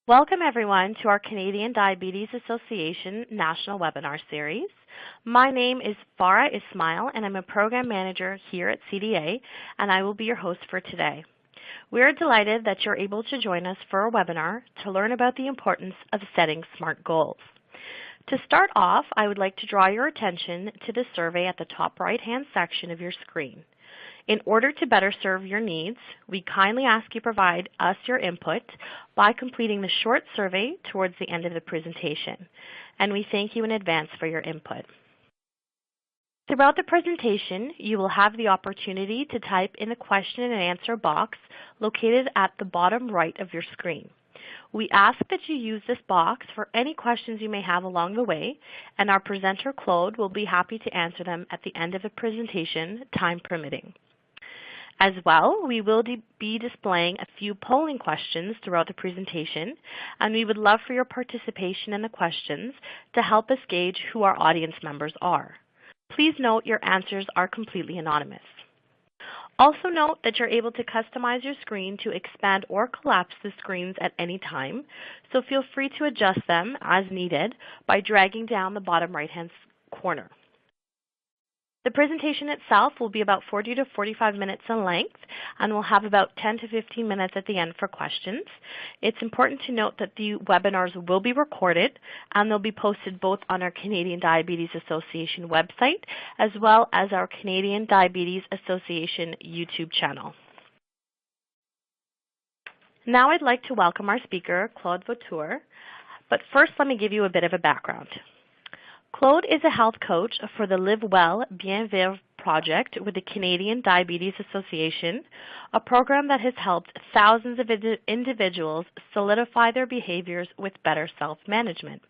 Welcome everyone to our Canadian Diabetes Association National Webinar Series. My name is Farah Ismail and I'm a Program Manager here at CDA, and I will be your host for today. We are delighted that you're able to join us for a webinar to learn about the importance of setting SMART goals. To start off, I would like to draw your attention to the survey at the top right-hand section of your screen. In order to better serve your needs, we kindly ask you provide us your input by completing the short survey towards the end of the presentation, and we thank you in advance for your input. Throughout the presentation, you will have the opportunity to type in the question and answer box located at the bottom right of your screen. We ask that you use this box for any questions you may have along the way, and our presenter, Claude, will be happy to answer them at the end of the presentation, time permitting. As well, we will be displaying a few polling questions throughout the presentation, and we would love for your participation in the questions to help us gauge who our audience members are. Please note your answers are completely anonymous. Also note that you're able to customize your screen to expand or collapse the screens at any time, so feel free to adjust them as needed by dragging down the bottom right-hand corner. The presentation itself will be about 40 to 45 minutes in length, and we'll have about 10 to 15 minutes at the end for questions. It's important to note that the webinars will be recorded, and they'll be posted both on our Canadian Diabetes Association website as well as our Canadian Diabetes Association YouTube channel. Now I'd like to welcome our speaker, Claude Vautour, but first let me give you a bit of a background. Claude is a health coach for the Live Well, Bien Vivre project with the Canadian Diabetes Association, a program that has helped thousands of individuals solidify their behaviors with better self-management.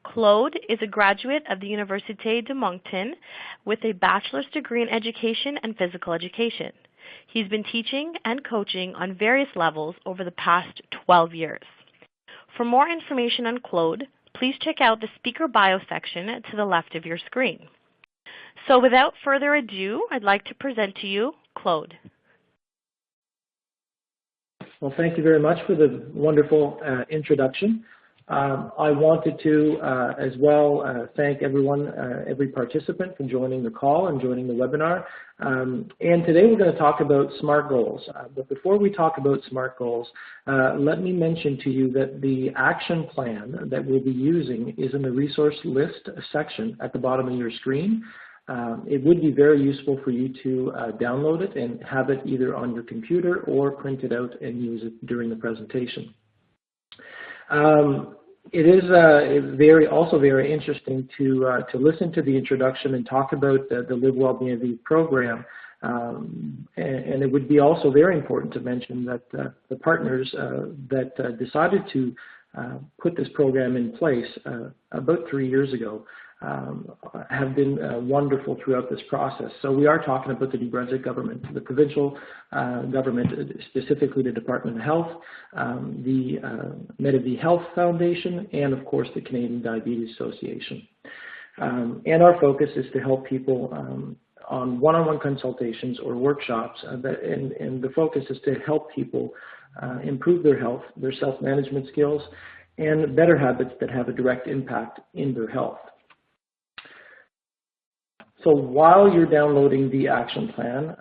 Claude is a graduate of the Université de Moncton with a bachelor's degree in education and physical education. He's been teaching and coaching on various levels over the past 12 years. For more information on Claude, please check out the speaker bio section to the left of your screen. So without further ado, I'd like to present to you Claude. Well, thank you very much for the wonderful introduction. I wanted to as well thank everyone, every participant for joining the call and joining the webinar. And today we're going to talk about SMART goals. But before we talk about SMART goals, let me mention to you that the action plan that we'll be using is in the resource list section at the bottom of your screen. It would be very useful for you to download it and have it either on your computer or print it out and use it during the presentation. It is also very interesting to listen to the introduction and talk about the Live Well Bien Vivre program. And it would be also very important to mention that the partners that decided to put this program in place about 3 years ago have been wonderful throughout this process. So we are talking about the New Brunswick government, the provincial government, specifically the Department of Health, the Medivie Health Foundation, and of course the Canadian Diabetes Association. And our focus is to help people on one-on-one consultations or workshops, and the focus is to help people improve their health, their self-management skills, and better habits that have a direct impact in their health. So while you're downloading the action plan,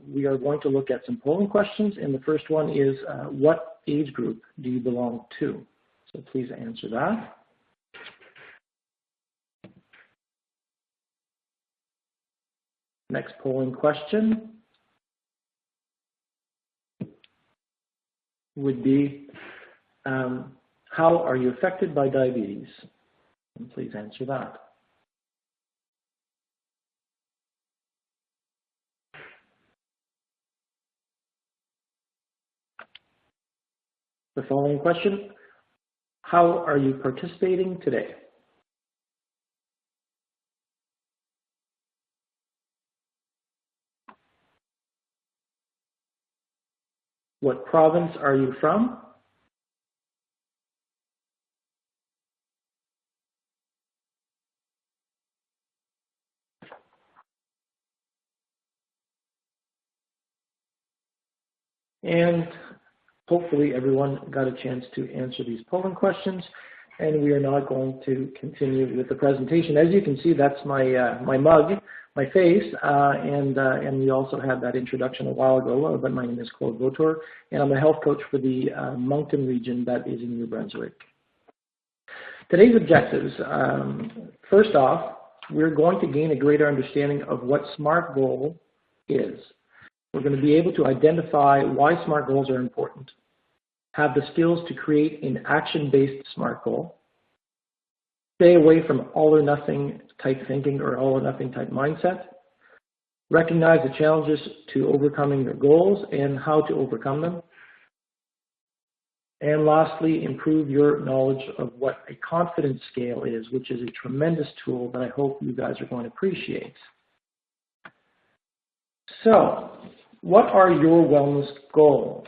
we are going to look at some polling questions, and the first one is, what age group do you belong to? So please answer that. Next polling question would be, how are you affected by diabetes? And please answer that. The following question, how are you participating today? What province are you from? And Hopefully everyone got a chance to answer these polling questions, and we are now going to continue with the presentation. As you can see, that's my mug, my face, and we also had that introduction a while ago, but my name is Claude, and I'm a health coach for the Moncton region that is in New Brunswick. Today's objectives, first off, we're going to gain a greater understanding of what SMART goal is. We're going to be able to identify why SMART goals are important, have the skills to create an action-based SMART goal, stay away from all or nothing type thinking or all or nothing type mindset, recognize the challenges to overcoming your goals and how to overcome them, and lastly, improve your knowledge of what a confidence scale is, which is a tremendous tool that I hope you guys are going to appreciate. So, what are your wellness goals?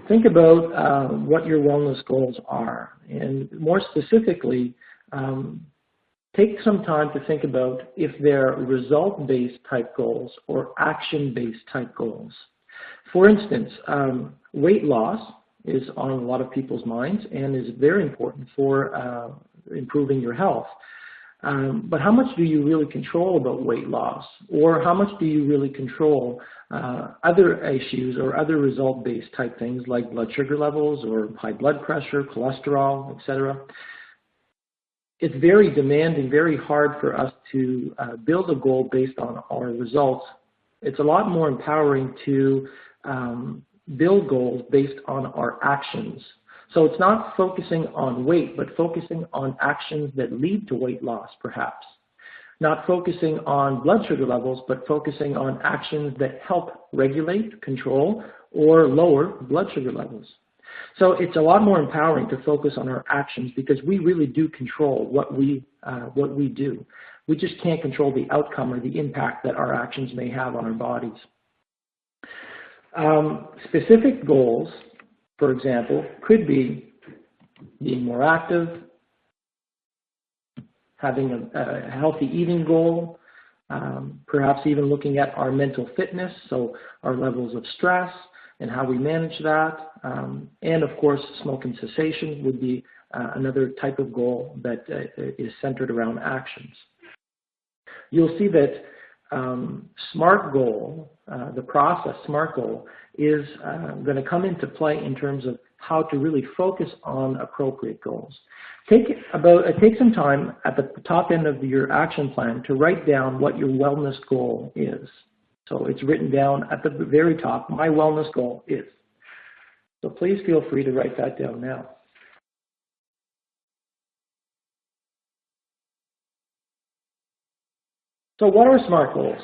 Think about what your wellness goals are, and more specifically, take some time to think about if they're result-based type goals or action-based type goals. For instance, weight loss is on a lot of people's minds and is very important for improving your health. But how much do you really control about weight loss? Or how much do you really control other issues or other result-based type things like blood sugar levels or high blood pressure, cholesterol, etc.? It's very demanding, very hard for us to build a goal based on our results. It's a lot more empowering to build goals based on our actions. So it's not focusing on weight, but focusing on actions that lead to weight loss, perhaps. Not focusing on blood sugar levels, but focusing on actions that help regulate, control, or lower blood sugar levels. So it's a lot more empowering to focus on our actions because we really do control what we do. We just can't control the outcome or the impact that our actions may have on our bodies. Specific goals, for example, could be being more active, having a healthy eating goal, perhaps even looking at our mental fitness, so our levels of stress and how we manage that, and of course smoking cessation would be another type of goal that is centered around actions. You'll see that SMART goal, the process SMART goal, is going to come into play in terms of how to really focus on appropriate goals. Take some time at the top end of your action plan to write down what your wellness goal is. So it's written down at the very top, my wellness goal is. So please feel free to write that down now. So what are SMART goals?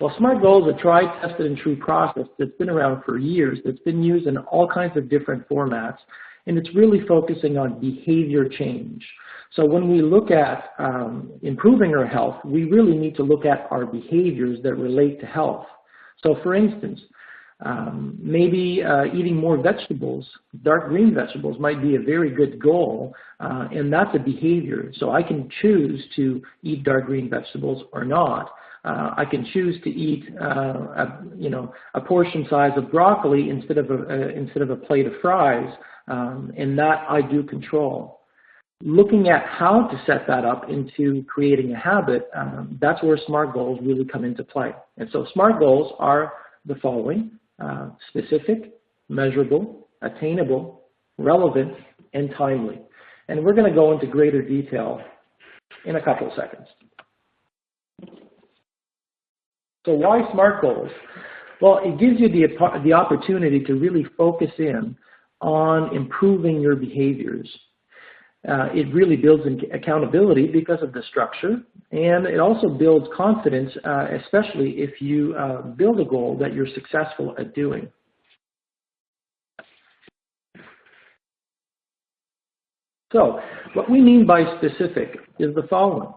Well, SMART goals are a tried, tested, and true process that's been around for years, that's been used in all kinds of different formats, and it's really focusing on behavior change. So when we look at improving our health, we really need to look at our behaviors that relate to health. So for instance, maybe eating more vegetables, dark green vegetables, might be a very good goal, and that's a behavior. So I can choose to eat dark green vegetables or not. I can choose to eat, a portion size of broccoli instead of a plate of fries, and that I do control. Looking at how to set that up into creating a habit, that's where SMART goals really come into play. And so SMART goals are the following: specific, measurable, attainable, relevant, and timely. And we're going to go into greater detail in a couple of seconds. So why SMART goals? Well, it gives you the opportunity to really focus in on improving your behaviors. It really builds accountability because of the structure, and it also builds confidence, especially if you build a goal that you're successful at doing. So what we mean by specific is the following.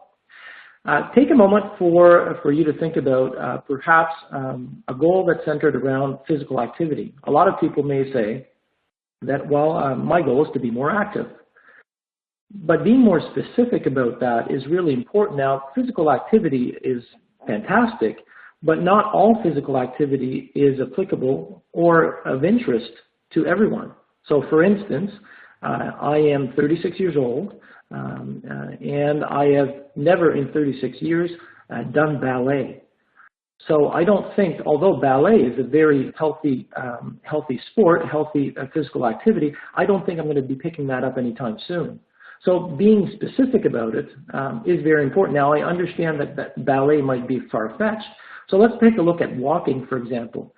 Take a moment for you to think about perhaps a goal that's centered around physical activity. A lot of people may say that, well, my goal is to be more active. But being more specific about that is really important. Now, physical activity is fantastic, But not all physical activity is applicable or of interest to everyone. So for instance, I am 36 years old, and I have never in 36 years done ballet. So I don't think, although ballet is a very healthy, healthy sport, healthy physical activity, I don't think I'm going to be picking that up anytime soon. So being specific about it is very important. Now I understand that ballet might be far-fetched. So let's take a look at walking, for example.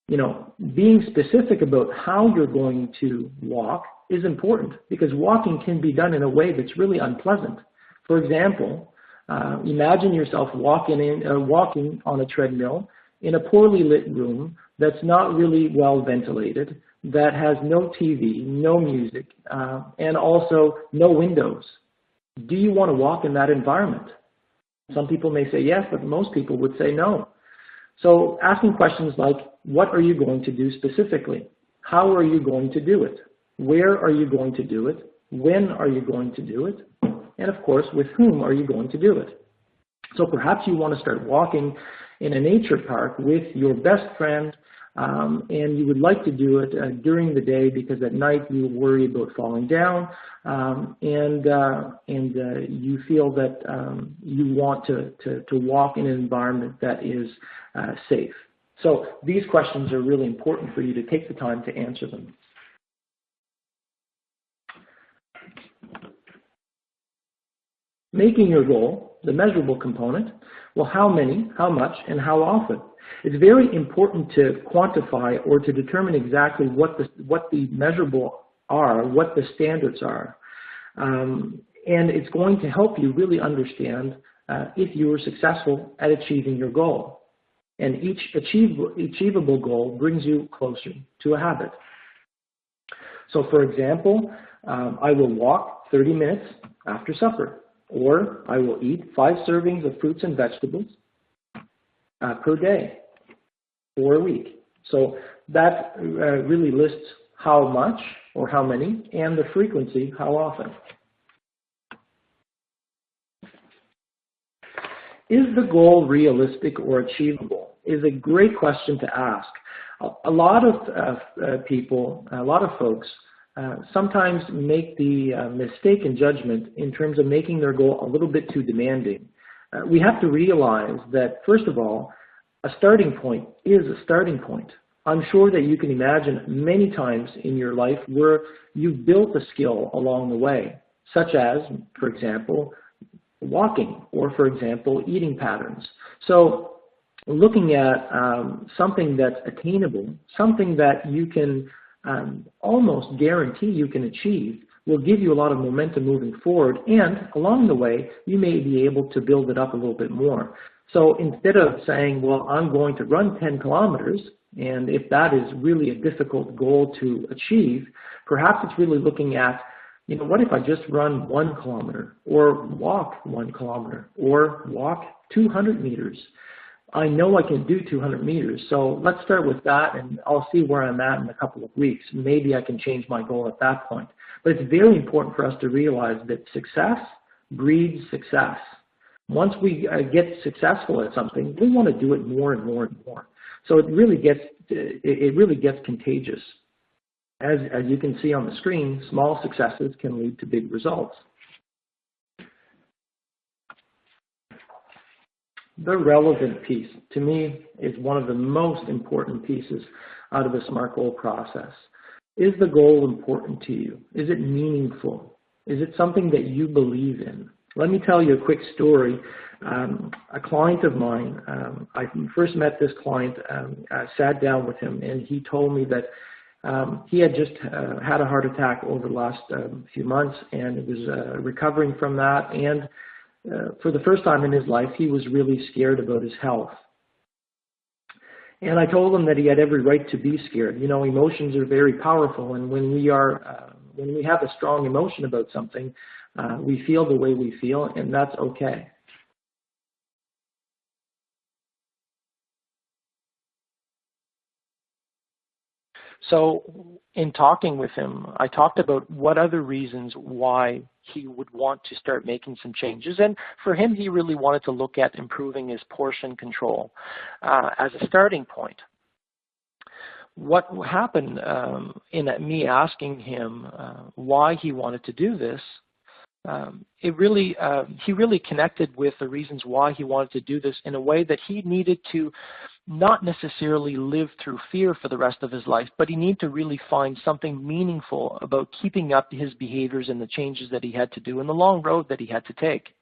You know, being specific about how you're going to walk is important because walking can be done in a way that's really unpleasant. For example, imagine yourself walking on a treadmill in a poorly lit room that's not really well ventilated, that has no TV, no music, and also no windows. Do you want to walk in that environment? Some people may say yes, but most people would say no. So asking questions like, what are you going to do specifically? How are you going to do it? Where are you going to do it? When are you going to do it? And of course, with whom are you going to do it? So perhaps you want to start walking in a nature park with your best friend, and you would like to do it during the day because at night you worry about falling down, and you feel that you want to walk in an environment that is safe. So these questions are really important for you to take the time to answer them. Making your goal, the measurable component, well, how many, how much, and how often? It's very important to quantify or to determine exactly what the measurable are, what the standards are. And it's going to help you really understand if you were successful at achieving your goal. And each achievable goal brings you closer to a habit. So for example, I will walk 30 minutes after supper, or I will eat 5 servings of fruits and vegetables per day for a week. So that really lists how much or how many and the frequency, how often. Is the goal realistic or achievable? Is a great question to ask. A lot of people, a lot of folks sometimes make the mistaken judgment in terms of making their goal a little bit too demanding. We have to realize that, first of all, a starting point is a starting point. I'm sure that you can imagine many times in your life where you've built a skill along the way, such as, for example, walking, or for example, eating patterns. So looking at something that's attainable, something that you can almost guarantee you can achieve, will give you a lot of momentum moving forward, and along the way you may be able to build it up a little bit more. So instead of saying, well, I'm going to run 10 kilometers, and if that is really a difficult goal to achieve, perhaps it's really looking at, you know, what if I just run 1 kilometer, or walk 1 kilometer, or walk 200 meters? I know I can do 200 meters, so let's start with that, and I'll see where I'm at in a couple of weeks. Maybe I can change my goal at that point. But it's very important for us to realize that success breeds success. Once we get successful at something, we want to do it more and more and more. So it really gets contagious. As you can see on the screen, small successes can lead to big results. The relevant piece, to me, is one of the most important pieces out of the SMART goal process. Is the goal important to you? Is it meaningful? Is it something that you believe in? Let me tell you a quick story. A client of mine, I first met this client, I sat down with him, and he told me that he had just had a heart attack over the last few months, and was recovering from that, and for the first time in his life, he was really scared about his health. And I told him that he had every right to be scared. You know, emotions are very powerful, and when we have a strong emotion about something, we feel the way we feel, and that's okay. So in talking with him, I talked about what other reasons why he would want to start making some changes. And for him, he really wanted to look at improving his portion control as a starting point. What happened in me asking him why he wanted to do this, he really connected with the reasons why he wanted to do this in a way that he needed to not necessarily live through fear for the rest of his life, but he needed to really find something meaningful about keeping up his behaviors and the changes that he had to do and the long road that he had to take.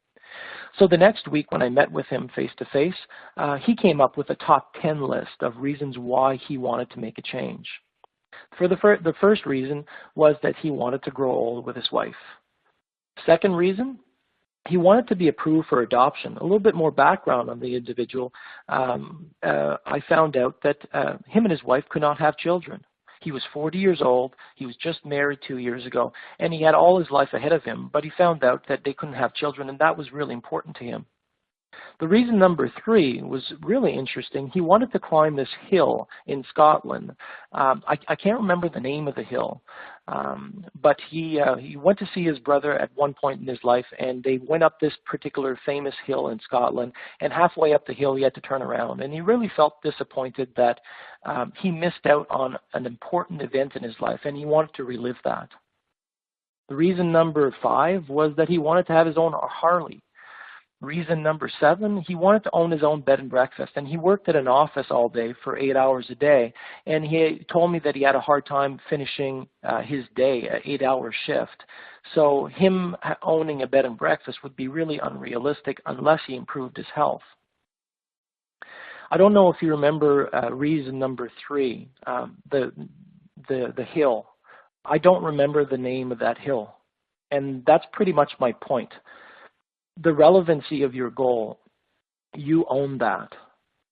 So the next week when I met with him face-to-face, he came up with a top 10 list of reasons why he wanted to make a change. The first reason was that he wanted to grow old with his wife. Second reason, he wanted to be approved for adoption. A little bit more background on the individual. I found out that him and his wife could not have children. He was 40 years old. He was just married 2 years ago, and he had all his life ahead of him, but he found out that they couldn't have children, and that was really important to him. The reason number 3 was really interesting. He wanted to climb this hill in Scotland. I can't remember the name of the hill, but he went to see his brother at one point in his life, and they went up this particular famous hill in Scotland, and halfway up the hill he had to turn around, and he really felt disappointed that he missed out on an important event in his life, and he wanted to relive that. The reason number 5 was that he wanted to have his own Harley. Reason number 7, he wanted to own his own bed and breakfast, and he worked at an office all day for 8 hours a day, and he told me that he had a hard time finishing his day, an 8-hour shift. So him owning a bed and breakfast would be really unrealistic unless he improved his health. I don't know if you remember reason number 3, the hill. I don't remember the name of that hill, and that's pretty much my point. The relevancy of your goal, you own that.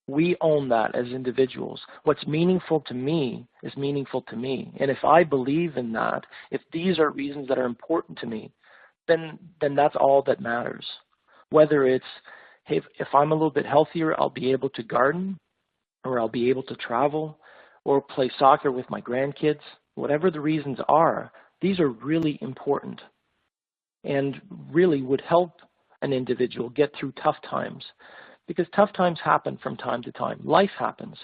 We own that as individuals. What's meaningful to me is meaningful to me. And if I believe in that, if these are reasons that are important to me, then that's all that matters. Whether it's, hey, if I'm a little bit healthier, I'll be able to garden, or I'll be able to travel, or play soccer with my grandkids. Whatever the reasons are, these are really important and really would help an individual get through tough times, because tough times happen from time to time. Life happens.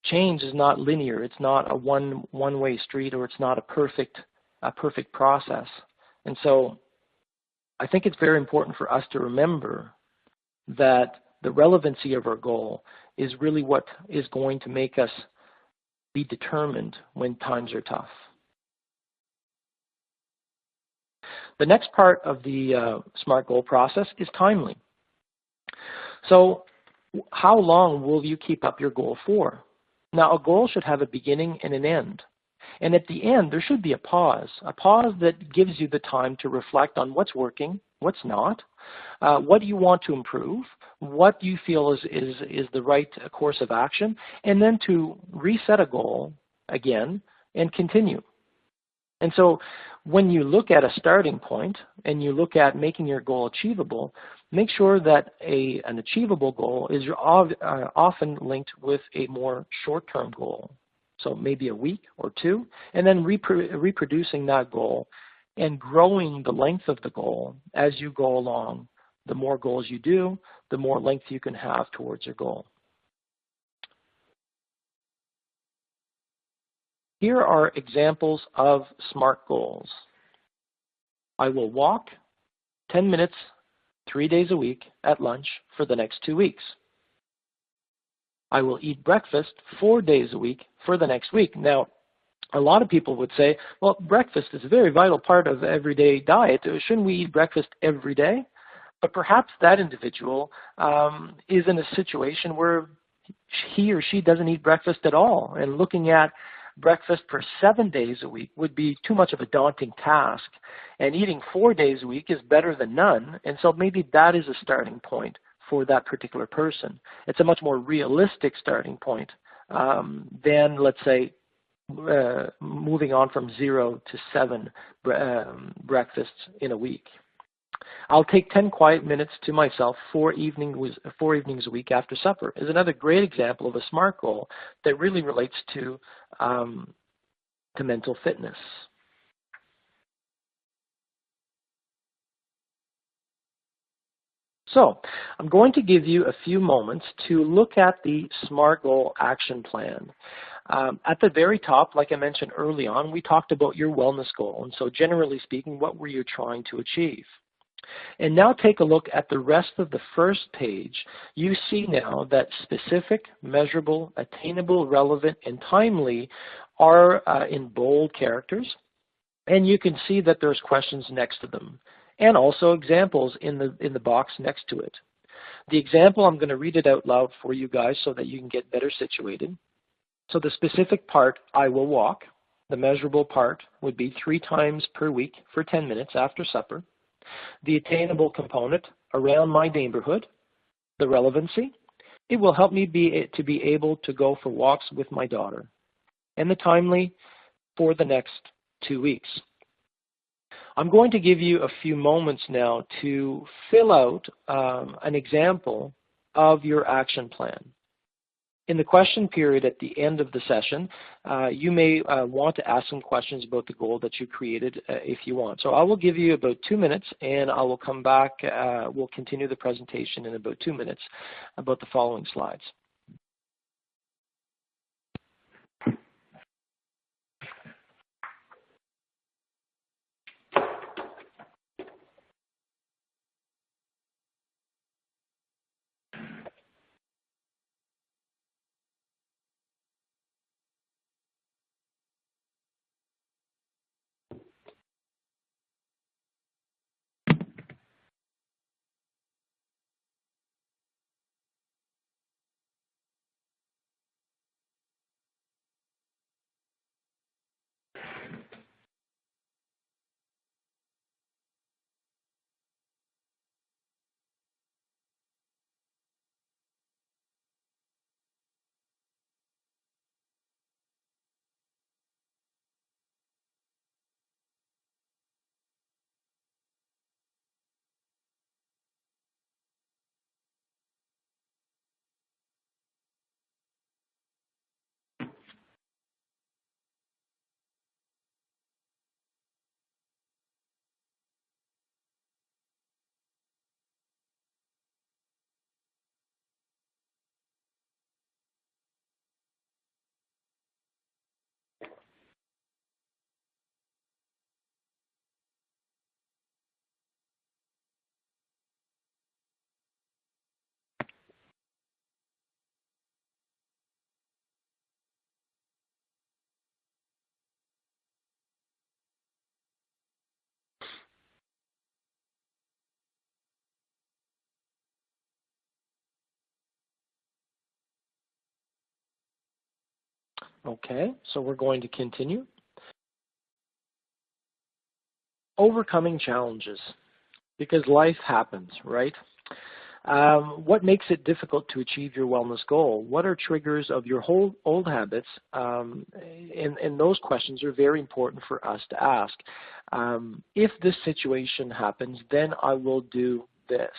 Change is not linear. It's not a one-way street, or it's not a perfect process. And so I think it's very important for us to remember that the relevancy of our goal is really what is going to make us be determined when times are tough. The next part of the SMART goal process is timely. So how long will you keep up your goal for? Now, a goal should have a beginning and an end. And at the end, there should be a pause that gives you the time to reflect on what's working, what's not, what do you want to improve, what do you feel is the right course of action, and then to reset a goal again and continue. And so when you look at a starting point and you look at making your goal achievable, make sure that an achievable goal is often linked with a more short-term goal. So maybe a week or 2, and then reproducing that goal and growing the length of the goal as you go along. The more goals you do, the more length you can have towards your goal. Here are examples of SMART goals. I will walk 10 minutes 3 days a week at lunch for the next 2 weeks. I will eat breakfast 4 days a week for the next week. Now, a lot of people would say, well, breakfast is a very vital part of the everyday diet. Shouldn't we eat breakfast every day? But perhaps that individual is in a situation where he or she doesn't eat breakfast at all, and looking at breakfast for 7 days a week would be too much of a daunting task, and eating 4 days a week is better than none. And so maybe that is a starting point for that particular person. It's a much more realistic starting point than, let's say, moving on from 0 to 7 breakfasts in a week. I'll take 10 quiet minutes to myself 4 evenings a week after supper is another great example of a SMART goal that really relates to mental fitness. So I'm going to give you a few moments to look at the SMART goal action plan. At the very top, like I mentioned early on, we talked about your wellness goal. And so generally speaking, what were you trying to achieve? And now take a look at the rest of the first page. You see now that specific, measurable, attainable, relevant, and timely are in bold characters. And you can see that there's questions next to them, and also examples in the box next to it. The example, I'm going to read it out loud for you guys so that you can get better situated. So the specific part, I will walk. The measurable part would be 3 times per week for 10 minutes after supper. The attainable component, around my neighborhood. The relevancy, it will help me to be able to go for walks with my daughter. And the timely, for the next 2 weeks. I'm going to give you a few moments now to fill out an example of your action plan. In the question period at the end of the session, you may want to ask some questions about the goal that you created if you want. So I will give you about 2 minutes, and I will come back. We'll continue the presentation in about 2 minutes about the following slides. Okay, so we're going to continue. Overcoming challenges, because life happens, right? What makes it difficult to achieve your wellness goal? What are triggers of your old habits? And those questions are very important for us to ask. If this situation happens, then I will do this.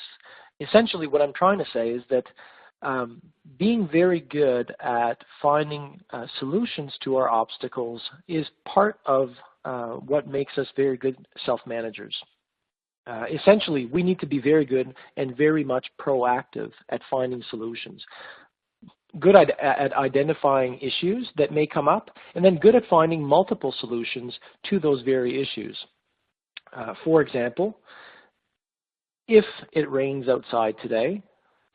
Essentially, what I'm trying to say is that being very good at finding solutions to our obstacles is part of what makes us very good self-managers. Essentially, we need to be very good and very much proactive at finding solutions. Good at identifying issues that may come up, and then good at finding multiple solutions to those very issues. For example, if it rains outside today,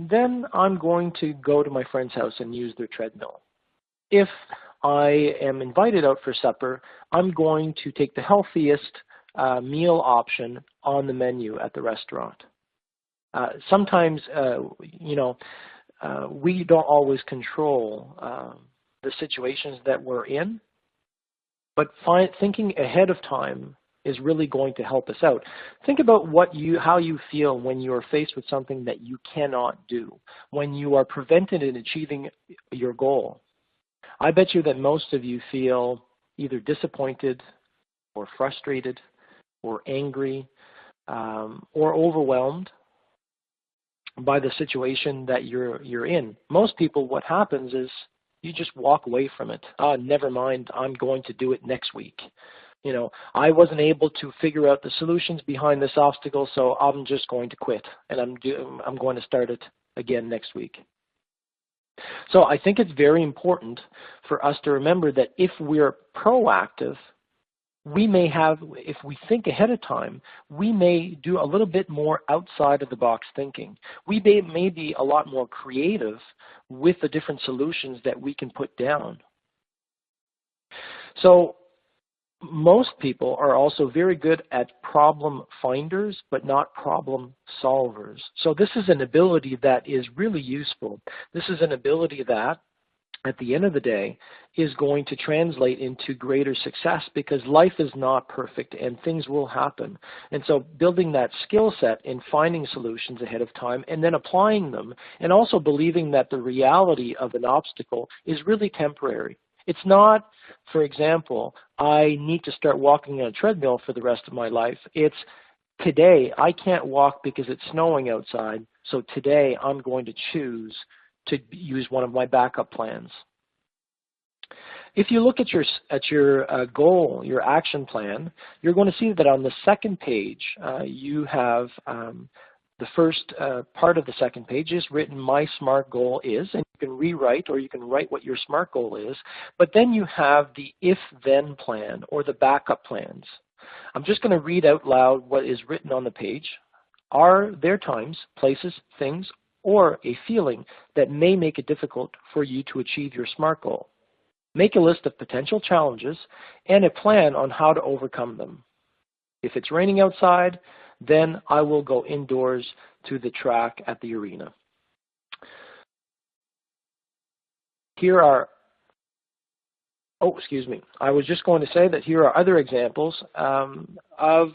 then I'm going to go to my friend's house and use their treadmill. If I am invited out for supper, I'm going to take the healthiest meal option on the menu at the restaurant. Sometimes, we don't always control the situations that we're in, but thinking ahead of time is really going to help us out. Think about how you feel when you are faced with something that you cannot do, when you are prevented in achieving your goal. I bet you that most of you feel either disappointed or frustrated or angry or overwhelmed by the situation that you're in. Most people, what happens is you just walk away from it. Never mind, I'm going to do it next week. You know, I wasn't able to figure out the solutions behind this obstacle, so I'm just going to quit, and I'm going to start it again next week. So I think it's very important for us to remember that if we're proactive, we may have, if we think ahead of time, we may do a little bit more outside of the box thinking. We may be a lot more creative with the different solutions that we can put down. So most people are also very good at problem finders, but not problem solvers. So this is an ability that is really useful. This is an ability that, at the end of the day, is going to translate into greater success, because life is not perfect and things will happen. And so building that skill set in finding solutions ahead of time and then applying them, and also believing that the reality of an obstacle is really temporary. It's not, for example, I need to start walking on a treadmill for the rest of my life. It's today I can't walk because it's snowing outside, so today I'm going to choose to use one of my backup plans. If you look at your goal, your action plan, you're going to see that on the second page you have the first part of the second page is written, my SMART goal is, and you can rewrite or you can write what your SMART goal is, but then you have the if-then plan or the backup plans. I'm just going to read out loud what is written on the page. Are there times, places, things, or a feeling that may make it difficult for you to achieve your SMART goal? Make a list of potential challenges and a plan on how to overcome them. If it's raining outside, then I will go indoors to the track at the arena. Here are, I was just going to say that here are other examples of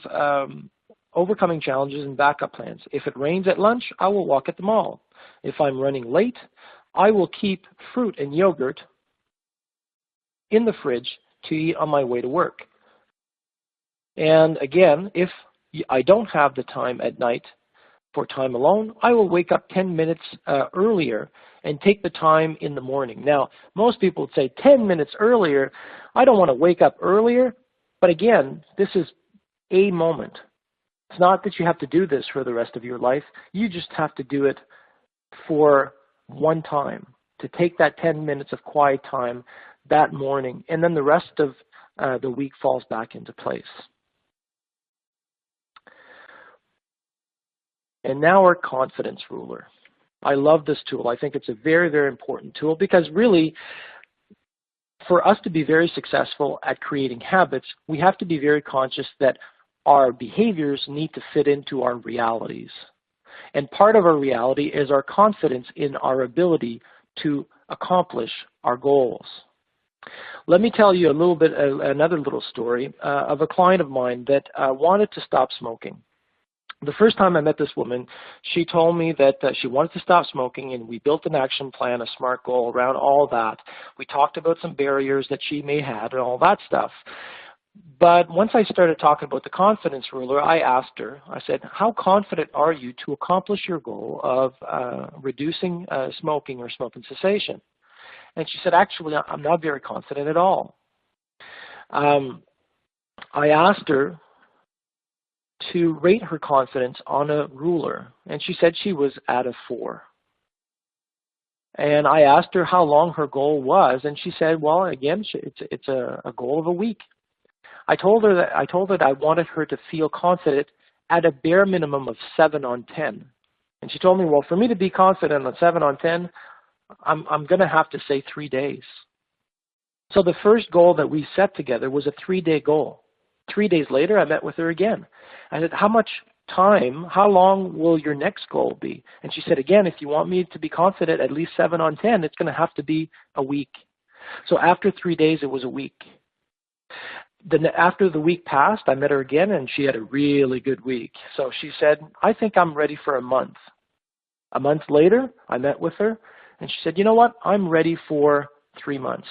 overcoming challenges and backup plans. If it rains at lunch, I will walk at the mall. If I'm running late, I will keep fruit and yogurt in the fridge to eat on my way to work. And again, if I don't have the time at night for time alone, I will wake up 10 minutes earlier and take the time in the morning. Now, most people would say 10 minutes earlier. I don't want to wake up earlier, but again, this is a moment. It's not that you have to do this for the rest of your life. You just have to do it for one time, to take that 10 minutes of quiet time that morning, and then the rest of the week falls back into place. And now our confidence ruler. I love this tool. I think it's a very, very important tool, because really, for us to be very successful at creating habits, we have to be very conscious that our behaviors need to fit into our realities. And part of our reality is our confidence in our ability to accomplish our goals. Let me tell you a little bit, another little story of a client of mine that wanted to stop smoking. The first time I met this woman, she told me that she wanted to stop smoking, and we built an action plan, a SMART goal around all that. We talked about some barriers that she may have and all that stuff. But once I started talking about the confidence ruler, I asked her, I said, how confident are you to accomplish your goal of reducing smoking or smoking cessation? And she said, actually, I'm not very confident at all. I asked her to rate her confidence on a ruler, and she said she was at a 4. And I asked her how long her goal was, and she said, well, again, it's a goal of a week. I told her that I wanted her to feel confident at a bare minimum of 7 on 10. And she told me, well, for me to be confident on 7 on 10, I'm going to have to say 3 days. So the first goal that we set together was a 3-day goal. 3 days later, I met with her again. I said, how long will your next goal be? And she said, again, if you want me to be confident at least 7 on 10, it's going to have to be a week. So after 3 days, it was a week. Then after the week passed, I met her again, and she had a really good week. So she said, I think I'm ready for a month. A month later, I met with her, and she said, you know what? I'm ready for 3 months.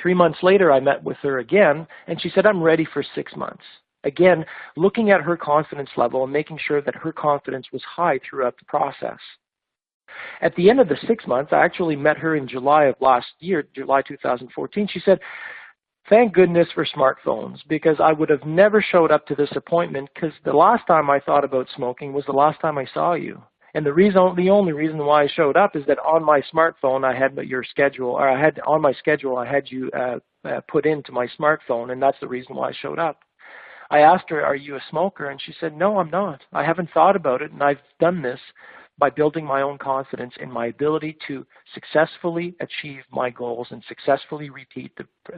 3 months later, I met with her again, and she said, I'm ready for 6 months. Again, looking at her confidence level and making sure that her confidence was high throughout the process. At the end of the 6 months, I actually met her in July of last year, July 2014. She said, Thank goodness for smartphones, because I would have never showed up to this appointment, because the last time I thought about smoking was the last time I saw you. And the only reason why I showed up is that on my smartphone I had your schedule, or I had on my schedule I had you put into my smartphone, and that's the reason why I showed up. I asked her, "Are you a smoker?" And she said, "No, I'm not. I haven't thought about it, and I've done this by building my own confidence in my ability to successfully achieve my goals and successfully repeat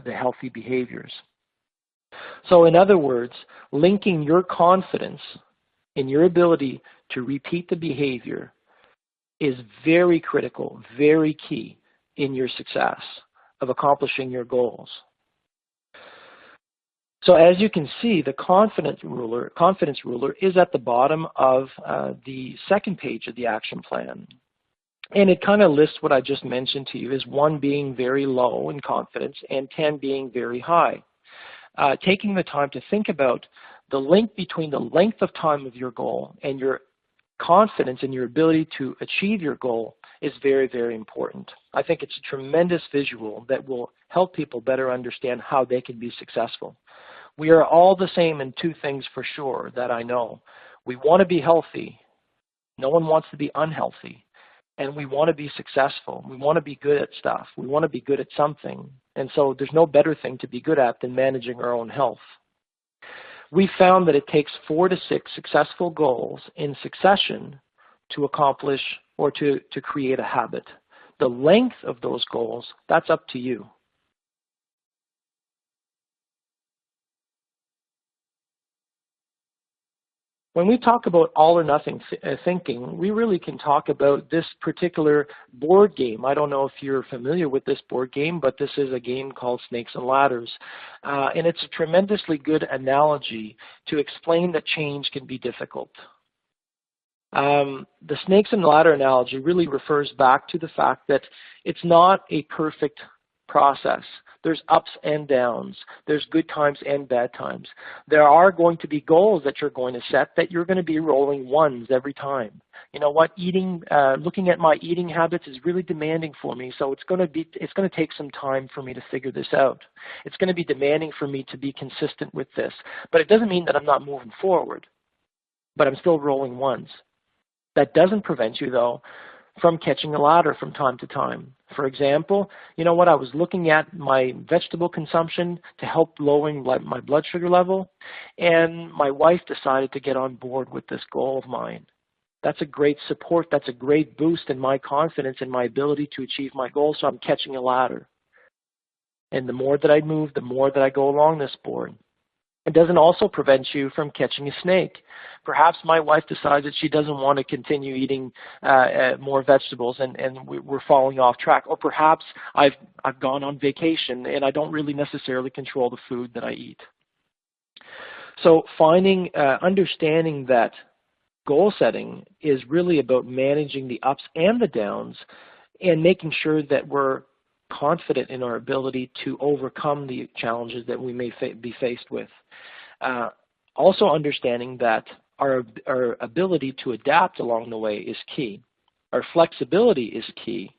the healthy behaviors." So in other words, linking your confidence in your ability to repeat the behavior is very critical, very key in your success of accomplishing your goals. So as you can see, the confidence ruler is at the bottom of the second page of the action plan. And it kind of lists what I just mentioned to you as 1 being very low in confidence and 10 being very high. Taking the time to think about the link between the length of time of your goal and your confidence in your ability to achieve your goal is very, very important. I think it's a tremendous visual that will help people better understand how they can be successful. We are all the same in 2 things for sure that I know. We want to be healthy. No one wants to be unhealthy. And we want to be successful. We want to be good at stuff. We want to be good at something. And so there's no better thing to be good at than managing our own health. We found that it takes 4 to 6 successful goals in succession to accomplish or to create a habit. The length of those goals, that's up to you. When we talk about all or nothing thinking, we really can talk about this particular board game. I don't know if you're familiar with this board game, but this is a game called Snakes and Ladders. And it's a tremendously good analogy to explain that change can be difficult. The snakes and ladder analogy really refers back to the fact that it's not a perfect process. There's ups and downs. There's good times and bad times. There are going to be goals that you're going to set that you're going to be rolling ones every time. You know what? Looking at my eating habits is really demanding for me. So it's going to take some time for me to figure this out. It's going to be demanding for me to be consistent with this. But it doesn't mean that I'm not moving forward. But I'm still rolling ones. That doesn't prevent you, though, from catching a ladder from time to time. For example, you know what, I was looking at my vegetable consumption to help lowering my blood sugar level, and my wife decided to get on board with this goal of mine. That's a great support. That's a great boost in my confidence in my ability to achieve my goal, so I'm catching a ladder. And the more that I move, the more that I go along this board. It doesn't also prevent you from catching a snake. Perhaps my wife decides that she doesn't want to continue eating more vegetables and we're falling off track. Or perhaps I've gone on vacation and I don't really necessarily control the food that I eat. So understanding that goal setting is really about managing the ups and the downs and making sure that we're confident in our ability to overcome the challenges that we may be faced with. Also understanding that our ability to adapt along the way is key. Our flexibility is key.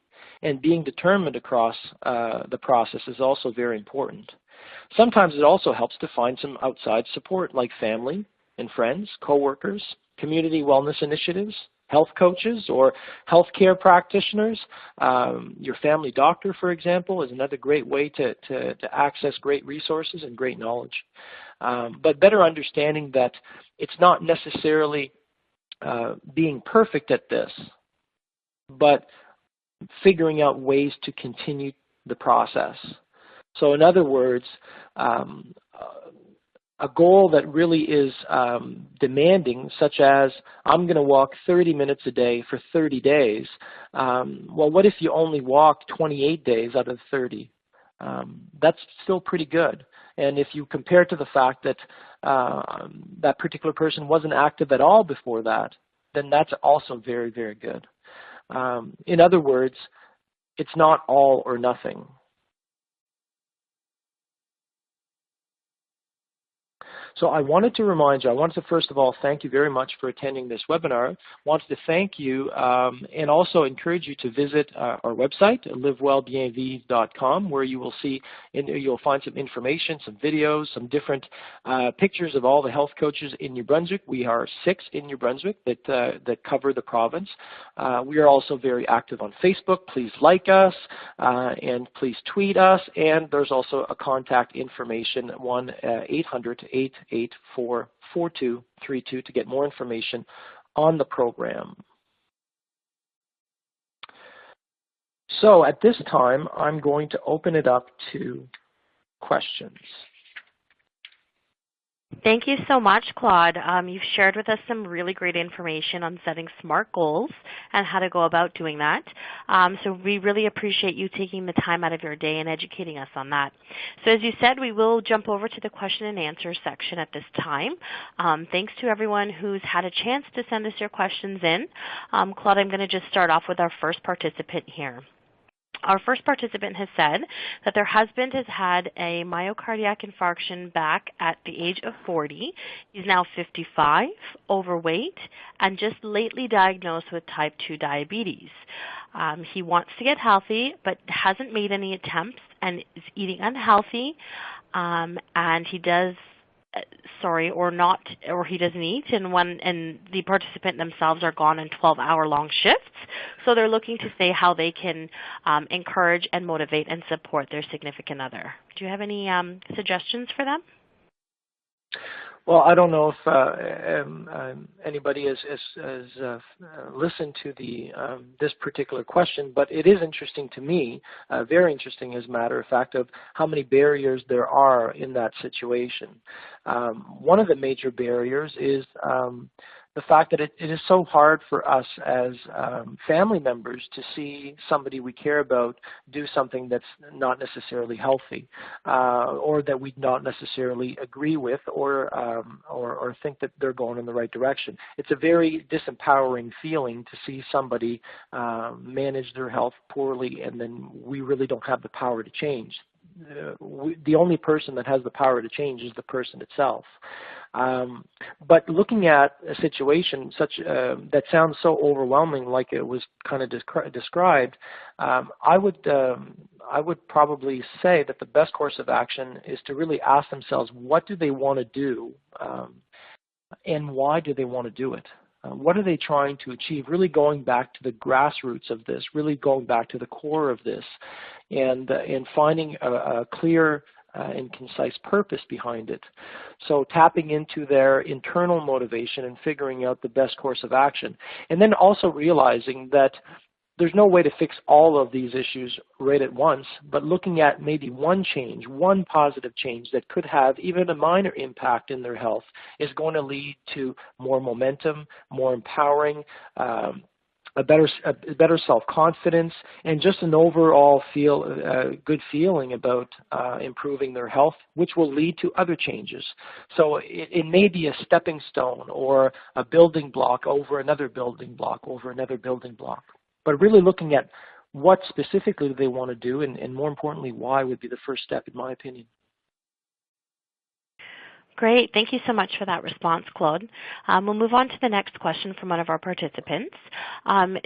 And being determined across the process is also very important. Sometimes it also helps to find some outside support like family and friends, coworkers, community wellness initiatives, health coaches or healthcare practitioners. Your family doctor, for example, is another great way to access great resources and great knowledge. But better understanding that it's not necessarily being perfect at this, but figuring out ways to continue the process. So in other words, a goal that really is demanding, such as I'm going to walk 30 minutes a day for 30 days. Well, what if you only walk 28 days out of 30? That's still pretty good. And if you compare to the fact that that particular person wasn't active at all before that, then that's also very, very good. In other words, it's not all or nothing. So I wanted to remind you, I wanted to first of all thank you very much for attending this webinar. I wanted to thank you and also encourage you to visit our website, livewellbienvivre.com, where you will see, you'll find some information, some videos, some different pictures of all the health coaches in New Brunswick. We are 6 in New Brunswick that cover the province. We are also very active on Facebook. Please like us and please tweet us. And there's also a contact information, 1-800-884-4232 to get more information on the program. So at this time, I'm going to open it up to questions. Thank you so much, Claude. You've shared with us some really great information on setting SMART goals and how to go about doing that. So we really appreciate you taking the time out of your day and educating us on that. So as you said, we will jump over to the question and answer section at this time. Thanks to everyone who's had a chance to send us your questions in. Claude, I'm going to just start off with our first participant here. Our first participant has said that their husband has had a myocardiac infarction back at the age of 40. He's now 55, overweight, and just lately diagnosed with type 2 diabetes. He wants to get healthy, but hasn't made any attempts and is eating unhealthy, and he does he doesn't eat, and the participant themselves are gone in 12-hour-long shifts. So they're looking to say how they can encourage and motivate and support their significant other. Do you have any suggestions for them? Well, I don't know if anybody has listened to this particular question, but it is interesting to me, very interesting as a matter of fact, of how many barriers there are in that situation. One of the major barriers is the fact that it is so hard for us as family members to see somebody we care about do something that's not necessarily healthy, or that we not necessarily agree with, or think that they're going in the right direction. It's a very disempowering feeling to see somebody manage their health poorly, and then we really don't have the power to change. The only person that has the power to change is the person itself. But looking at a situation such that sounds so overwhelming, like it was kind of described, I would probably say that the best course of action is to really ask themselves, what do they want to do, and why do they want to do it? What are they trying to achieve? Really going back to the grassroots of this, really going back to the core of this, and finding a clear and concise purpose behind it. So tapping into their internal motivation and figuring out the best course of action. And then also realizing that there's no way to fix all of these issues right at once, but looking at maybe one change, one positive change that could have even a minor impact in their health is going to lead to more momentum, more empowering, a better self-confidence, and just an overall good feeling about improving their health, which will lead to other changes. So it may be a stepping stone or a building block over another building block over another building block. But really looking at what specifically they want to do, and more importantly, why would be the first step, in my opinion. Great. Thank you so much for that response, Claude. We'll move on to the next question from one of our participants.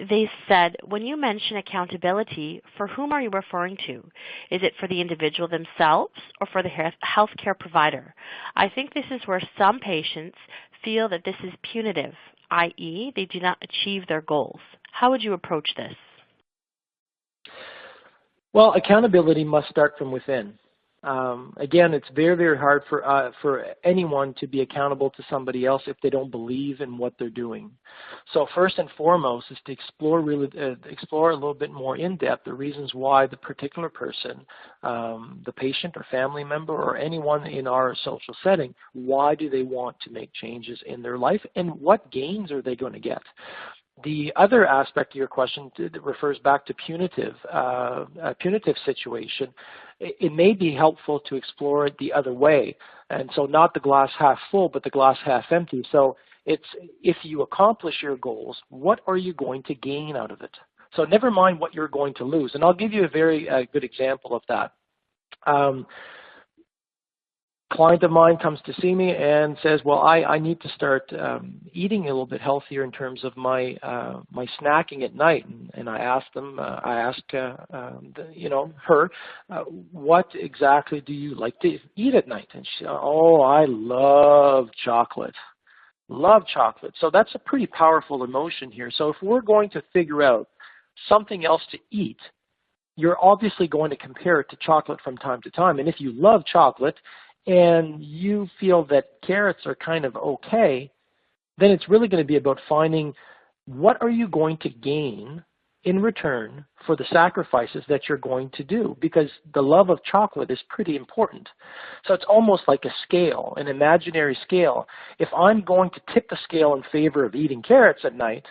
They said, when you mention accountability, for whom are you referring to? Is it for the individual themselves or for the healthcare provider? I think this is where some patients feel that this is punitive, i.e., they do not achieve their goals. How would you approach this? Well, accountability must start from within. Again, it's very, very hard for anyone to be accountable to somebody else if they don't believe in what they're doing. So first and foremost is to explore a little bit more in depth the reasons why the particular person, the patient or family member or anyone in our social setting, why do they want to make changes in their life, and what gains are they going to get? The other aspect of your question refers back to a punitive situation. It may be helpful to explore it the other way, and so not the glass half full, but the glass half empty. So it's, if you accomplish your goals, what are you going to gain out of it? So never mind what you're going to lose, and I'll give you a very good example of that. client of mine comes to see me and says, well, I need to start eating a little bit healthier in terms of my my snacking at night. And I asked her, what exactly do you like to eat at night? And she said, oh, I love chocolate. Love chocolate. So that's a pretty powerful emotion here. So if we're going to figure out something else to eat, you're obviously going to compare it to chocolate from time to time. And if you love chocolate and you feel that carrots are kind of okay, then it's really going to be about finding what are you going to gain in return for the sacrifices that you're going to do, because the love of chocolate is pretty important. So it's almost like a scale, an imaginary scale. If I'm going to tip the scale in favor of eating carrots at night,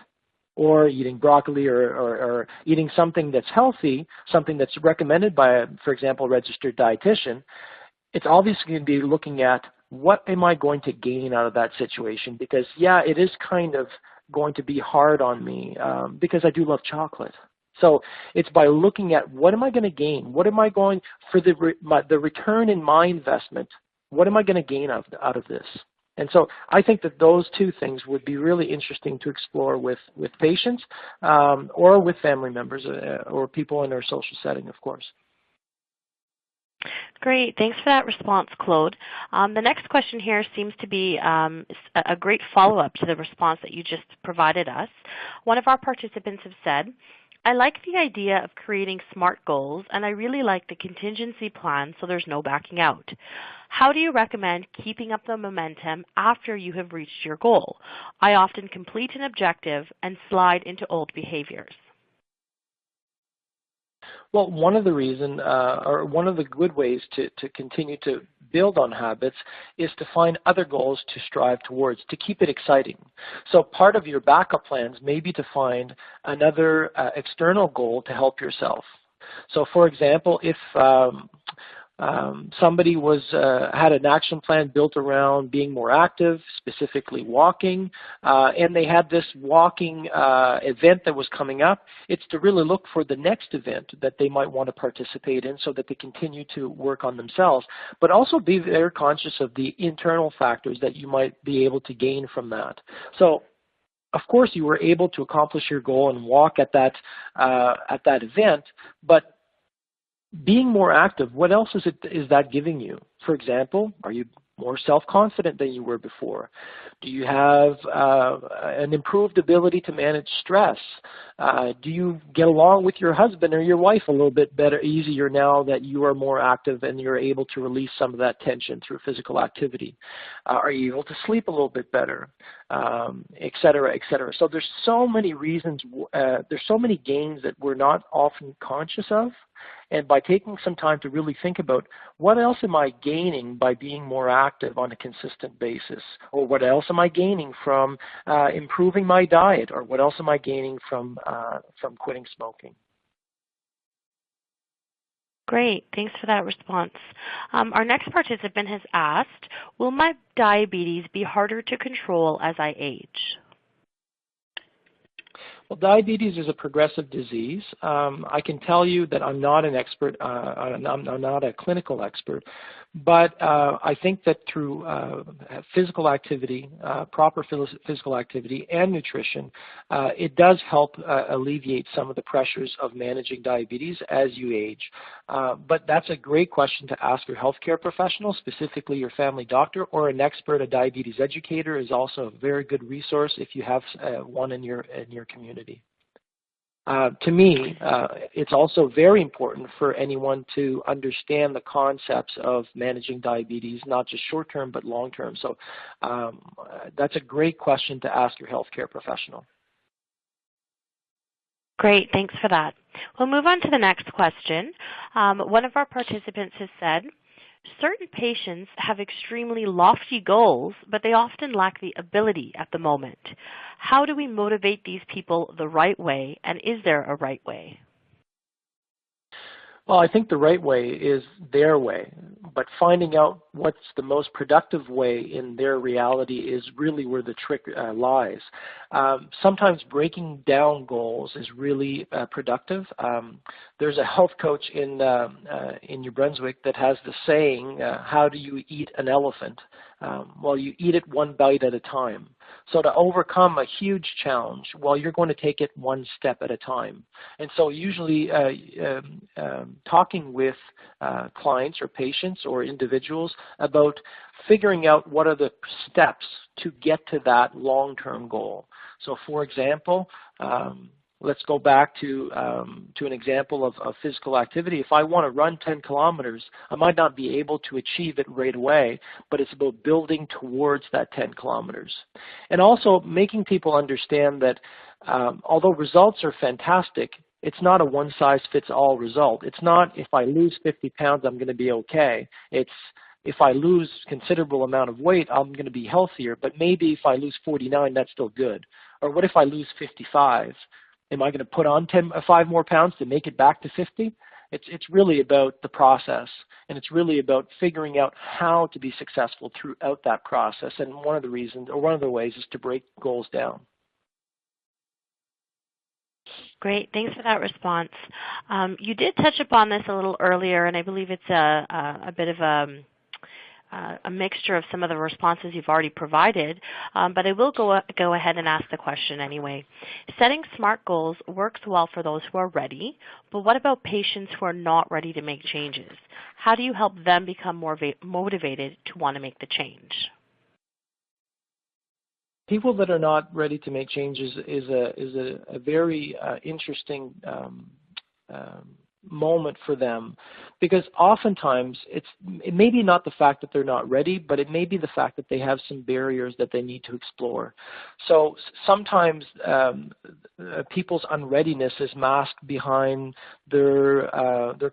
or eating broccoli, or eating something that's healthy, something that's recommended by, for example, a registered dietitian, it's obviously going to be looking at what am I going to gain out of that situation, because, yeah, it is kind of going to be hard on me because I do love chocolate. So it's by looking at what am I going to gain, what am I going, for the return in my investment, what am I going to gain out of this? And so I think that those two things would be really interesting to explore with patients or with family members or people in our social setting, of course. Great. Thanks for that response, Claude. The next question here seems to be a great follow-up to the response that you just provided us. One of our participants have said, I like the idea of creating SMART goals, and I really like the contingency plan so there's no backing out. How do you recommend keeping up the momentum after you have reached your goal? I often complete an objective and slide into old behaviors. Well, one of the reasons, or one of the good ways to continue to build on habits is to find other goals to strive towards, to keep it exciting. So part of your backup plans may be to find another external goal to help yourself. So for example, if somebody had an action plan built around being more active, specifically walking, and they had this walking event that was coming up, it's to really look for the next event that they might want to participate in so that they continue to work on themselves, but also be very conscious of the internal factors that you might be able to gain from that. So of course you were able to accomplish your goal and walk at that event, but being more active, what else is that giving you? For example, are you more self-confident than you were before? Do you have an improved ability to manage stress? Do you get along with your husband or your wife a little bit better, easier now that you are more active and you're able to release some of that tension through physical activity? Are you able to sleep a little bit better? Et cetera, et cetera. So there's so many reasons, there's so many gains that we're not often conscious of. And by taking some time to really think about what else am I gaining by being more active on a consistent basis, or what else am I gaining from improving my diet, or what else am I gaining from quitting smoking. Great. Thanks for that response. Our next participant has asked, will my diabetes be harder to control as I age? Well, diabetes is a progressive disease. I can tell you that I'm not an expert, I'm not a clinical expert, but I think that through physical activity, proper physical activity and nutrition, it does help alleviate some of the pressures of managing diabetes as you age. But that's a great question to ask your healthcare professional, specifically your family doctor, or an expert. A diabetes educator is also a very good resource if you have one in your community. To me, it's also very important for anyone to understand the concepts of managing diabetes, not just short-term but long-term. So that's a great question to ask your healthcare professional. Great, thanks for that. We'll move on to the next question. One of our participants has said, certain patients have extremely lofty goals, but they often lack the ability at the moment. How do we motivate these people the right way, and is there a right way? Well, I think the right way is their way, but finding out what's the most productive way in their reality is really where the trick lies. Sometimes breaking down goals is really productive. There's a health coach in New Brunswick that has the saying, how do you eat an elephant? Well, you eat it one bite at a time. So to overcome a huge challenge, well, you're going to take it one step at a time. And so usually talking with clients or patients or individuals about figuring out what are the steps to get to that long-term goal. So for example, let's go back to an example of physical activity. If I want to run 10 kilometers, I might not be able to achieve it right away, but it's about building towards that 10 kilometers. And also making people understand that although results are fantastic, it's not a one-size-fits-all result. It's not if I lose 50 pounds, I'm going to be okay. It's if I lose considerable amount of weight, I'm going to be healthier, but maybe if I lose 49, that's still good. Or what if I lose 55? Am I going to put on 5 more pounds to make it back to 50? It's really about the process, and it's really about figuring out how to be successful throughout that process. And one of the reasons, or one of the ways, is to break goals down. Great, thanks for that response. You did touch upon this a little earlier, and I believe it's a bit of a mixture of some of the responses you've already provided, but I will go ahead and ask the question anyway. Setting SMART goals works well for those who are ready, but what about patients who are not ready to make changes? How do you help them become more motivated to want to make the change? People that are not ready to make changes is a very interesting moment for them, because oftentimes it may be not the fact that they're not ready, but it may be the fact that they have some barriers that they need to explore. So sometimes people's unreadiness is masked behind their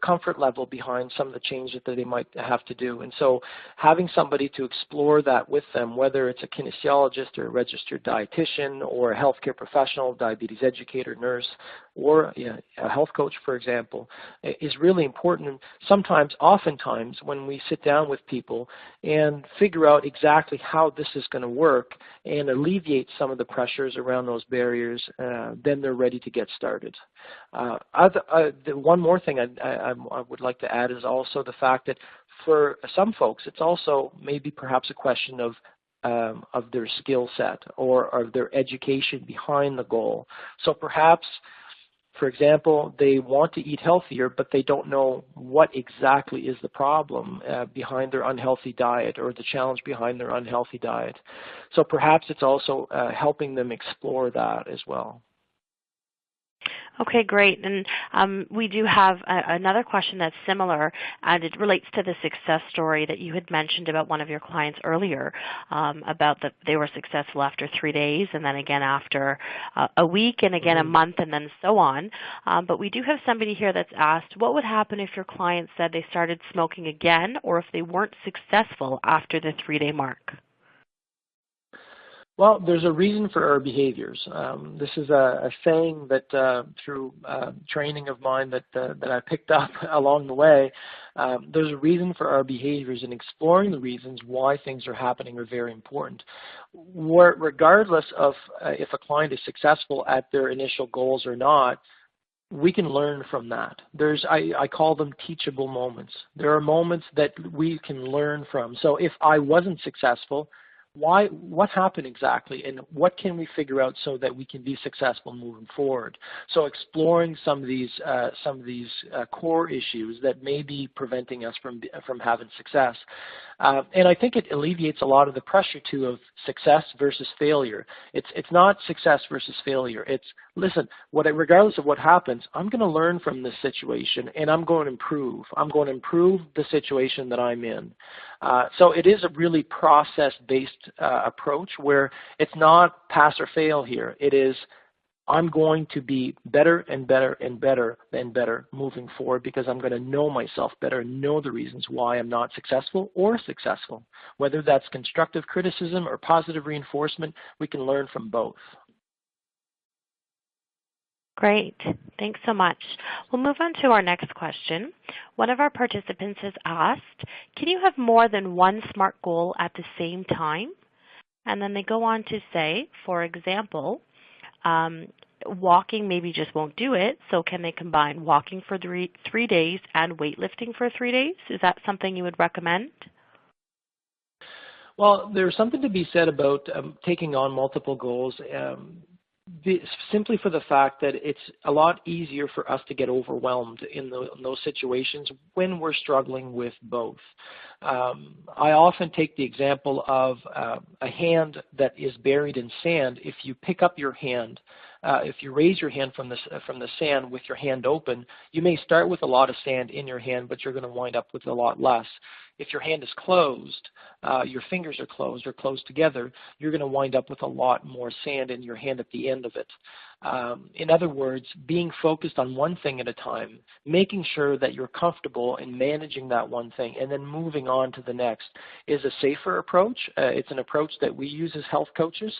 comfort level behind some of the changes that they might have to do. And so having somebody to explore that with them, whether it's a kinesiologist or a registered dietitian or a healthcare professional, diabetes educator, nurse, or a health coach, for example, is really important. Sometimes, oftentimes, when we sit down with people and figure out exactly how this is going to work and alleviate some of the pressures around those barriers, then they're ready to get started. One more thing I would like to add is also the fact that for some folks, it's also maybe perhaps a question of their skill set or of their education behind the goal. So perhaps, for example, they want to eat healthier, but they don't know what exactly is the problem behind their unhealthy diet or the challenge behind their unhealthy diet. So perhaps it's also helping them explore that as well. Okay, great. And we do have another question that's similar, and it relates to the success story that you had mentioned about one of your clients earlier, about that they were successful after 3 days, and then again after a week, and again a month, and then so on. But we do have somebody here that's asked, what would happen if your client said they started smoking again, or if they weren't successful after the 3-day mark? Well, there's a reason for our behaviors. This is a saying that through training of mine that I picked up along the way. There's a reason for our behaviors, and exploring the reasons why things are happening are very important. Regardless of if a client is successful at their initial goals or not, we can learn from that. I call them teachable moments. There are moments that we can learn from. So if I wasn't successful, what happened exactly, and what can we figure out so that we can be successful moving forward? So exploring some of these core issues that may be preventing us from having success. And I think it alleviates a lot of the pressure too of success versus failure. It's not success versus failure. It's, listen, regardless of what happens, I'm going to learn from this situation, and I'm going to improve. I'm going to improve the situation that I'm in. So it is a really process-based approach where it's not pass or fail here. It is, I'm going to be better and better and better and better moving forward, because I'm going to know myself better and know the reasons why I'm not successful or successful. Whether that's constructive criticism or positive reinforcement, we can learn from both. Great. Thanks so much. We'll move on to our next question. One of our participants has asked, can you have more than one SMART goal at the same time? And then they go on to say, for example, walking maybe just won't do it, so can they combine walking for 3 days and weightlifting for 3 days? Is that something you would recommend? Well, there's something to be said about taking on multiple goals. Simply for the fact that it's a lot easier for us to get overwhelmed in those situations when we're struggling with both. I often take the example of a hand that is buried in sand. If you pick up your hand, if you raise your hand from the sand with your hand open, you may start with a lot of sand in your hand, but you're going to wind up with a lot less. If your hand is closed, your fingers are closed or closed together, you're going to wind up with a lot more sand in your hand at the end of it. In other words, being focused on one thing at a time, making sure that you're comfortable in managing that one thing and then moving on to the next is a safer approach. It's an approach that we use as health coaches,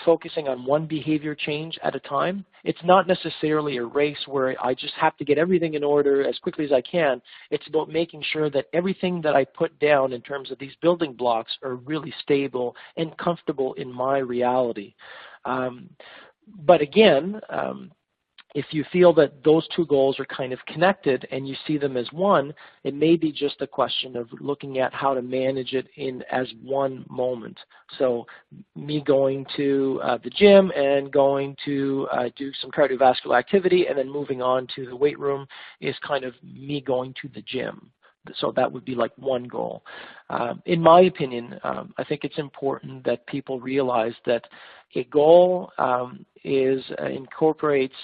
focusing on one behavior change at a time. It's not necessarily a race where I just have to get everything in order as quickly as I can. It's about making sure that everything that I put down in terms of these building blocks are really stable and comfortable in my reality. But again, if you feel that those two goals are kind of connected and you see them as one, it may be just a question of looking at how to manage it as one moment. So me going to the gym and going to do some cardiovascular activity and then moving on to the weight room is kind of me going to the gym. So that would be like one goal. In my opinion, I think it's important that people realize that a goal incorporates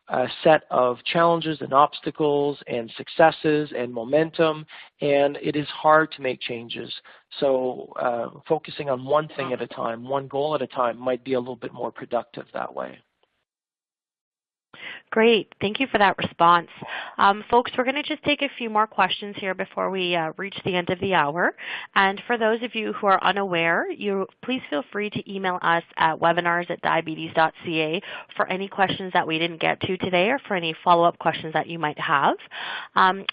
a set of challenges and obstacles and successes and momentum, and it is hard to make changes. So focusing on one thing at a time, one goal at a time, might be a little bit more productive that way. Great. Thank you for that response. Folks, we're going to just take a few more questions here before we reach the end of the hour. And for those of you who are unaware, please feel free to email us at webinars@diabetes.ca for any questions that we didn't get to today or for any follow-up questions that you might have.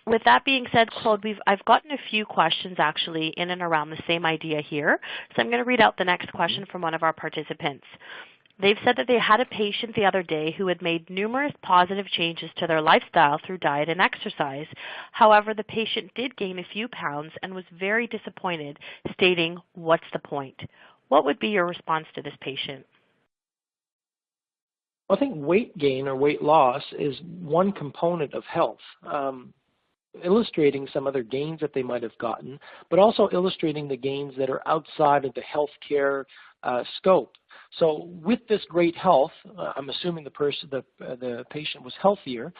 With that being said, Claude, I've gotten a few questions actually in and around the same idea here. So I'm going to read out the next question from one of our participants. They've said that they had a patient the other day who had made numerous positive changes to their lifestyle through diet and exercise. However, the patient did gain a few pounds and was very disappointed, stating, "What's the point?" What would be your response to this patient? I think weight gain or weight loss is one component of health, illustrating some other gains that they might have gotten, but also illustrating the gains that are outside of the healthcare scope. So with this great health, I'm assuming the patient was healthier.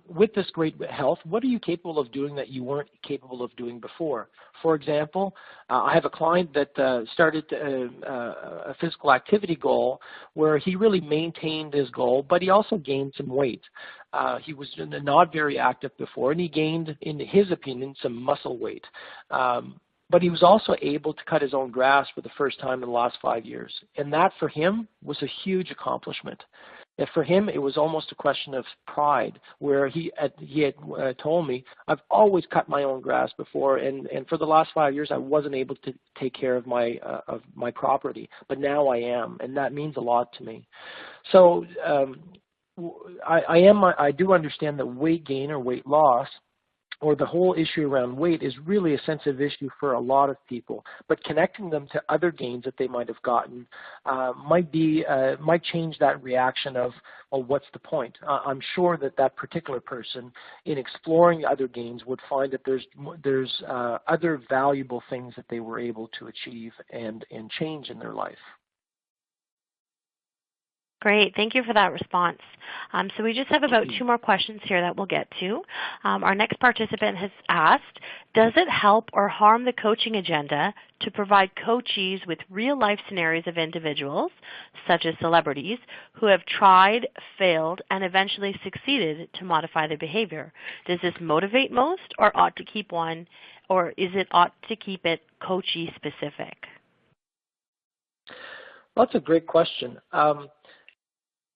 With this great health, what are you capable of doing that you weren't capable of doing before? For example, I have a client that started a physical activity goal where he really maintained his goal, but he also gained some weight. He was not very active before, and he gained, in his opinion, some muscle weight. But he was also able to cut his own grass for the first time in the last 5 years. And that, for him, was a huge accomplishment. And for him, it was almost a question of pride, where he had told me, I've always cut my own grass before, and for the last 5 years, I wasn't able to take care of my property. But now I am, and that means a lot to me. So I do understand that weight gain or weight loss, or the whole issue around weight, is really a sensitive issue for a lot of people. But connecting them to other gains that they might have gotten might change that reaction of, well, what's the point? I'm sure that particular person, in exploring other gains, would find that there's other valuable things that they were able to achieve and change in their life. Great. Thank you for that response. So we just have about 2 more questions here that we'll get to. Our next participant has asked, does it help or harm the coaching agenda to provide coachees with real-life scenarios of individuals, such as celebrities, who have tried, failed, and eventually succeeded to modify their behavior? Does this motivate most, or ought to keep it coachee specific? That's a great question.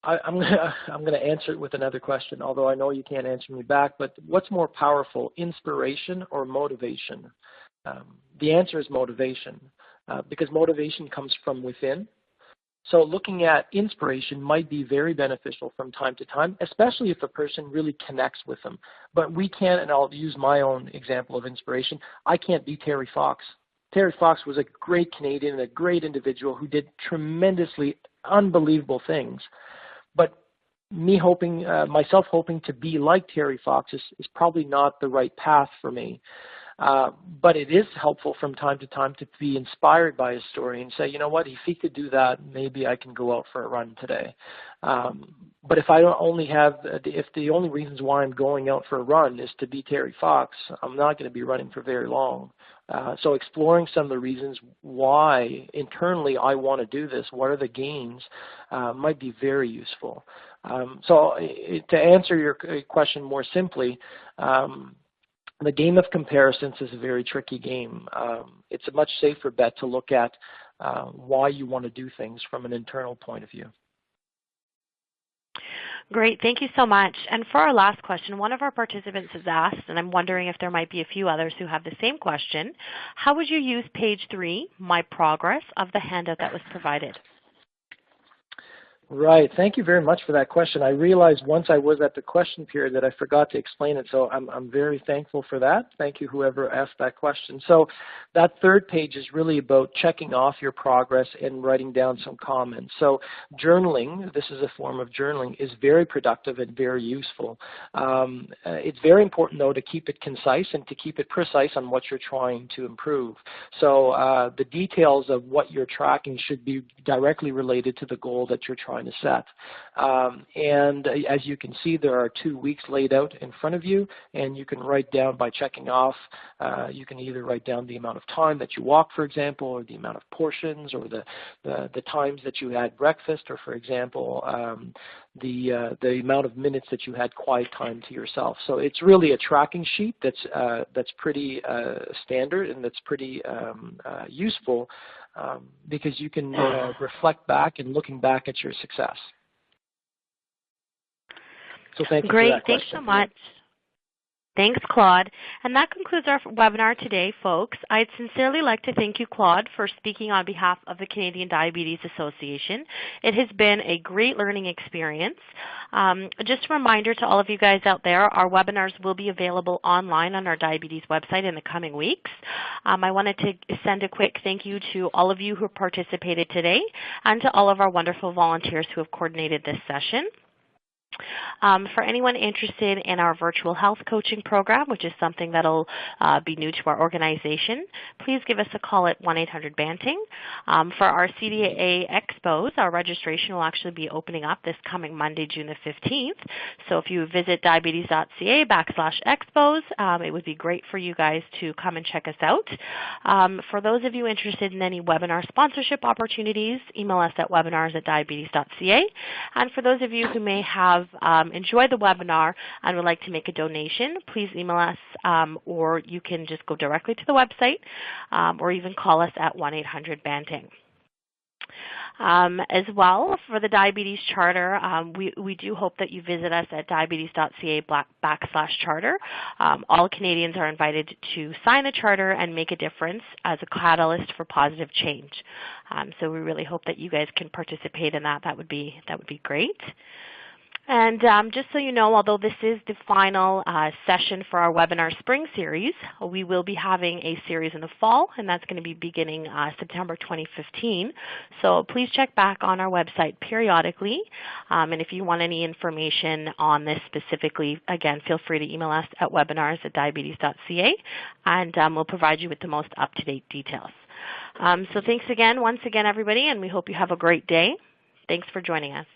I'm gonna answer it with another question, although I know you can't answer me back. But what's more powerful, inspiration or motivation? The answer is motivation, because motivation comes from within. So looking at inspiration might be very beneficial from time to time, especially if a person really connects with them. But we can't, and I'll use my own example of inspiration, I can't be Terry Fox. Terry Fox was a great Canadian and a great individual who did tremendously unbelievable things. But me hoping, myself hoping to be like Terry Fox is probably not the right path for me. But it is helpful from time to time to be inspired by a story and say, you know what, if he could do that, maybe I can go out for a run today. But if I don't only have, if the only reasons why I'm going out for a run is to be Terry Fox, I'm not going to be running for very long. So exploring some of the reasons why internally I want to do this, what are the gains, might be very useful. So to answer your question more simply, the game of comparisons is a very tricky game. It's a much safer bet to look at why you want to do things from an internal point of view. Great, thank you so much. And for our last question, one of our participants has asked, and I'm wondering if there might be a few others who have the same question, how would you use page 3, My Progress, of the handout that was provided? Right. Thank you very much for that question. I realized once I was at the question period that I forgot to explain it, so I'm very thankful for that. Thank you, whoever asked that question. So that third page is really about checking off your progress and writing down some comments. So journaling, this is a form of journaling, is very productive and very useful. It's very important, though, to keep it concise and to keep it precise on what you're trying to improve. So the details of what you're tracking should be directly related to the goal that you're trying to set. And as you can see, there are 2 weeks laid out in front of you, and you can write down by checking off. You can either write down the amount of time that you walk, for example, or the amount of portions, or the times that you had breakfast, or for example, the amount of minutes that you had quiet time to yourself. So it's really a tracking sheet that's pretty standard and that's pretty useful. Because you can reflect back and looking back at your success. So thank you for that question. Great, thanks so much. Thanks, Claude. And that concludes our webinar today, folks. I'd sincerely like to thank you, Claude, for speaking on behalf of the Canadian Diabetes Association. It has been a great learning experience. Just a reminder to all of you guys out there, our webinars will be available online on our diabetes website in the coming weeks. I wanted to send a quick thank you to all of you who participated today and to all of our wonderful volunteers who have coordinated this session. For anyone interested in our virtual health coaching program, which is something that will be new to our organization, please give us a call at 1-800-BANTING. For our CDA Expos, our registration will actually be opening up this coming Monday, June the 15th. So if you visit diabetes.ca/expos, it would be great for you guys to come and check us out. For those of you interested in any webinar sponsorship opportunities, email us at webinars@diabetes.ca. And for those of you who may have enjoyed the webinar and would like to make a donation, please email us, or you can just go directly to the website, or even call us at 1-800-BANTING. As well, for the Diabetes Charter, we do hope that you visit us at diabetes.ca/charter. All Canadians are invited to sign the charter and make a difference as a catalyst for positive change. So we really hope that you guys can participate in that. That would be great. And just so you know, although this is the final session for our webinar spring series, we will be having a series in the fall, and that's going to be beginning September 2015. So please check back on our website periodically. And if you want any information on this specifically, again, feel free to email us at webinars@diabetes.ca, and we'll provide you with the most up-to-date details. So thanks again, once again, everybody, and we hope you have a great day. Thanks for joining us.